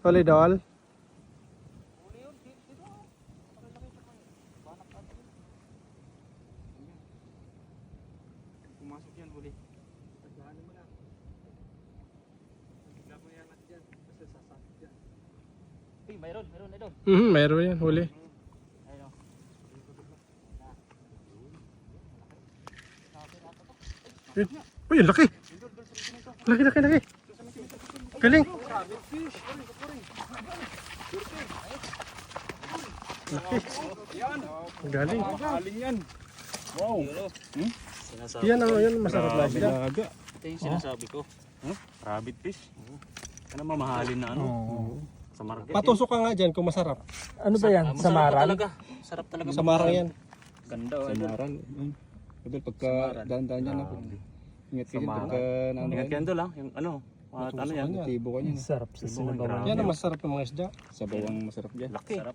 Solidol. Pumasok yan, huli. Tagdahanin mo na. Bigla mo yan at dyan. Kasi sasakit yan. Uy, mayroon idol. Meron yan, huli. Ayun o. Uy, ang laki. Laki. Galing. Laki. Yan. Galing. Galing yan. Wow. Sinasabi. Yan masarap na siya. Laga. Ito yung sinasabi ko. Rabbit fish. Ano mamahalin na ano? Sa market. Patusok ka nga dyan kung masarap. Ano ba yan? Masarap Samaran? talaga. Sarap talaga. Samarang yan. Ganda o. Samaran. Idol, pagka dahan-dahan yan ako. Ingat kayo dyan pagka naano. Ingat yan doon lang. Yung ano. Ano yan? Tibo ka niyan. Sarap sa sinabawan. Yan ang masarap ng mga isda. Sabaw ang masarap dyan. Laki. Sarap.